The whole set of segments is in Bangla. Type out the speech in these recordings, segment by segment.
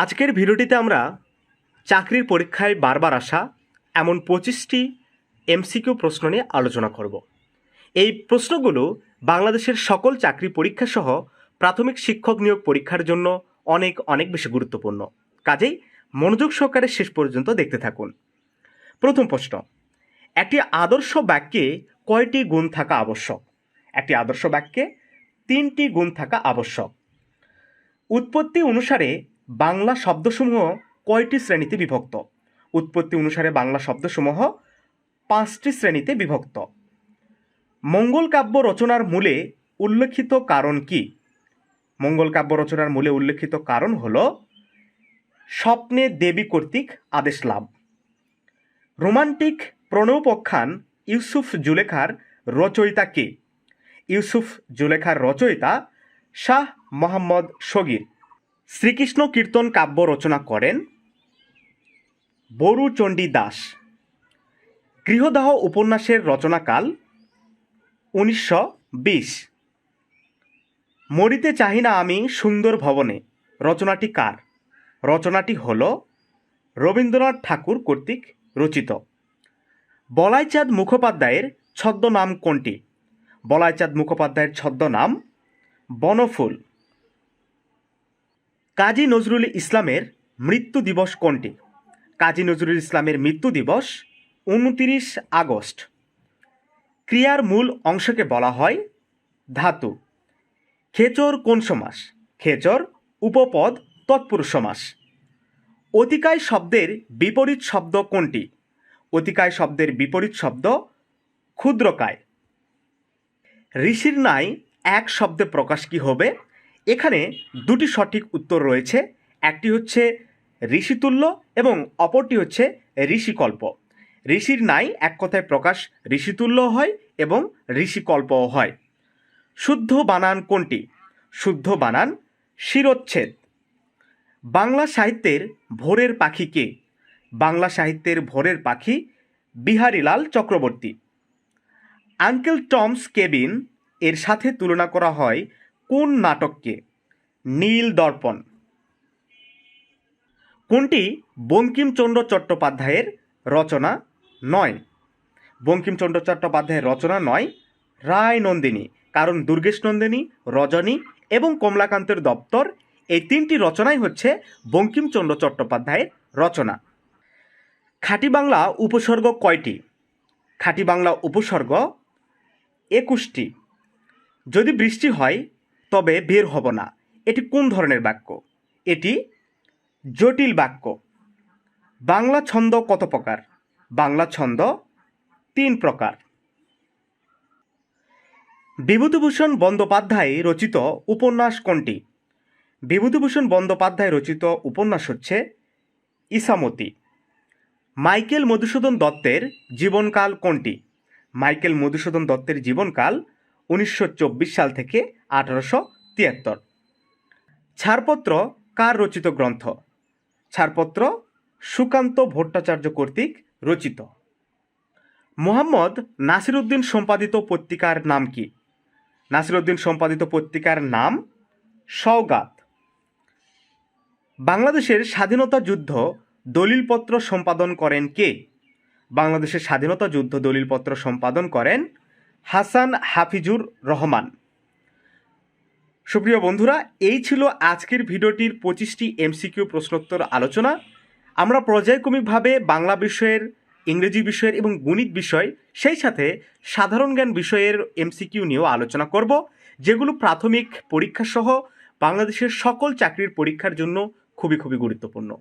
আজকের ভিডিওটিতে আমরা চাকরির পরীক্ষায় বারবার আসা এমন 25টি এমসিকিউ প্রশ্ন নিয়ে আলোচনা করব। এই প্রশ্নগুলো বাংলাদেশের সকল চাকরি পরীক্ষা সহ প্রাথমিক শিক্ষক নিয়োগ পরীক্ষার জন্য অনেক বেশি গুরুত্বপূর্ণ। কাজেই মনোযোগ সহকারে শেষ পর্যন্ত দেখতে থাকুন। প্রথম প্রশ্ন, একটি আদর্শ বাক্যে কয়টি গুণ থাকা আবশ্যক? একটি আদর্শ বাক্যে 3টি গুণ থাকা আবশ্যক। উৎপত্তি অনুসারে বাংলা শব্দসমূহ কয়টি শ্রেণীতে বিভক্ত? উৎপত্তি অনুসারে বাংলা শব্দসমূহ 5টি শ্রেণীতে বিভক্ত। মঙ্গল কাব্য রচনার মূলে উল্লেখিত কারণ কি? মঙ্গল কাব্য রচনার মূলে উল্লেখিত কারণ হল স্বপ্নে দেবী কর্তৃক আদেশ লাভ। রোমান্টিক প্রণয়োপাখ্যান ইউসুফ জুলেখার রচয়িতা কে? ইউসুফ জুলেখার রচয়িতা শাহ মোহাম্মদ সগীর। শ্রীকৃষ্ণ কীর্তন কাব্য রচনা করেন বরুচণ্ডী দাস। গৃহদাহ উপন্যাসের রচনাকাল 1920। মরিতে চাহি না আমি সুন্দর ভবনে রচনাটি কার? রচনাটি হল রবীন্দ্রনাথ ঠাকুর কর্তৃক রচিত। বলাইচাঁদ মুখোপাধ্যায়ের ছদ্মনাম কোনটি? বলাইচাঁদ মুখোপাধ্যায়ের ছদ্মনাম বনফুল। কাজী নজরুল ইসলামের মৃত্যু দিবস কোনটি? কাজী নজরুল ইসলামের মৃত্যু দিবস 29 আগস্ট। ক্রিয়ার মূল অংশকে বলা হয় ধাতু। খেচর কোন সমাস? খেচর উপপদ তৎপুরুষ সমাস। অতিকায় শব্দের বিপরীত শব্দ কোনটি? অতিকায় শব্দের বিপরীত শব্দ ক্ষুদ্রকায়। ঋষির ন্যায় এক শব্দে প্রকাশ কি হবে? এখানে দুটি সঠিক উত্তর রয়েছে। একটি হচ্ছে ঋষিতুল্য এবং অপরটি হচ্ছে ঋষিকল্প। ঋষির ন্যায় এক কথায় প্রকাশ ঋষিতুল্য হয় এবং ঋষিকল্পও হয়। শুদ্ধ বানান কোনটি? শুদ্ধ বানান শিরোচ্ছেদ। বাংলা সাহিত্যের ভোরের পাখি কে? বাংলা সাহিত্যের ভোরের পাখি Biharilal Chakraborty. Uncle Tom's cabin এর সাথে তুলনা করা হয় কোন নাটককে? নীল দর্পণ। কোনটি বঙ্কিমচন্দ্র চট্টোপাধ্যায়ের রচনা নয়? বঙ্কিমচন্দ্র চট্টোপাধ্যায়ের রচনা নয় রায় নন্দিনী। কারণ দুর্গেশ নন্দিনী, রজনী এবং কমলাকান্তের দপ্তর এই 3টি রচনাই হচ্ছে বঙ্কিমচন্দ্র চট্টোপাধ্যায়ের রচনা। খাঁটি বাংলা উপসর্গ কয়টি? খাঁটি বাংলা উপসর্গ 21টি। যদি বৃষ্টি হয় তবে বের হব না, এটি কোন ধরনের বাক্য? এটি জটিল বাক্য। বাংলা ছন্দ কত প্রকার? বাংলা ছন্দ 3 প্রকার। বিভূতিভূষণ বন্দ্যোপাধ্যায় রচিত উপন্যাস কোনটি? বিভূতিভূষণ বন্দ্যোপাধ্যায় রচিত উপন্যাস হচ্ছে ইসামতি। মাইকেল মধুসূদন দত্তের জীবনকাল কোনটি? মাইকেল মধুসূদন দত্তের জীবনকাল 1924 সাল থেকে 1873। ছাড়পত্র কার রচিত গ্রন্থ? ছাড়পত্র সুকান্ত ভট্টাচার্য কর্তৃক রচিত। মোহাম্মদ নাসিরউদ্দিন সম্পাদিত পত্রিকার নাম কি? নাসিরউদ্দিন সম্পাদিত পত্রিকার নাম সওগাত। বাংলাদেশের স্বাধীনতা যুদ্ধ দলিলপত্র সম্পাদন করেন কে? বাংলাদেশের স্বাধীনতা যুদ্ধ দলিলপত্র সম্পাদন করেন হাসান হাফিজুর রহমান। সুপ্রিয় বন্ধুরা, এই ছিল আজকের ভিডিওটির 25টি এমসিকিউ প্রশ্নোত্তর আলোচনা। আমরা পর্যায়ক্রমিকভাবে বাংলা বিষয়ের, ইংরেজি বিষয়ের এবং গণিত বিষয়, সেই সাথে সাধারণ জ্ঞান বিষয়ের এমসিকিউ নিয়েও আলোচনা করব, যেগুলো প্রাথমিক পরীক্ষা সহ বাংলাদেশের সকল চাকরির পরীক্ষার জন্য খুবই গুরুত্বপূর্ণ।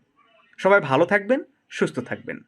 সবাই ভালো থাকবেন, সুস্থ থাকবেন।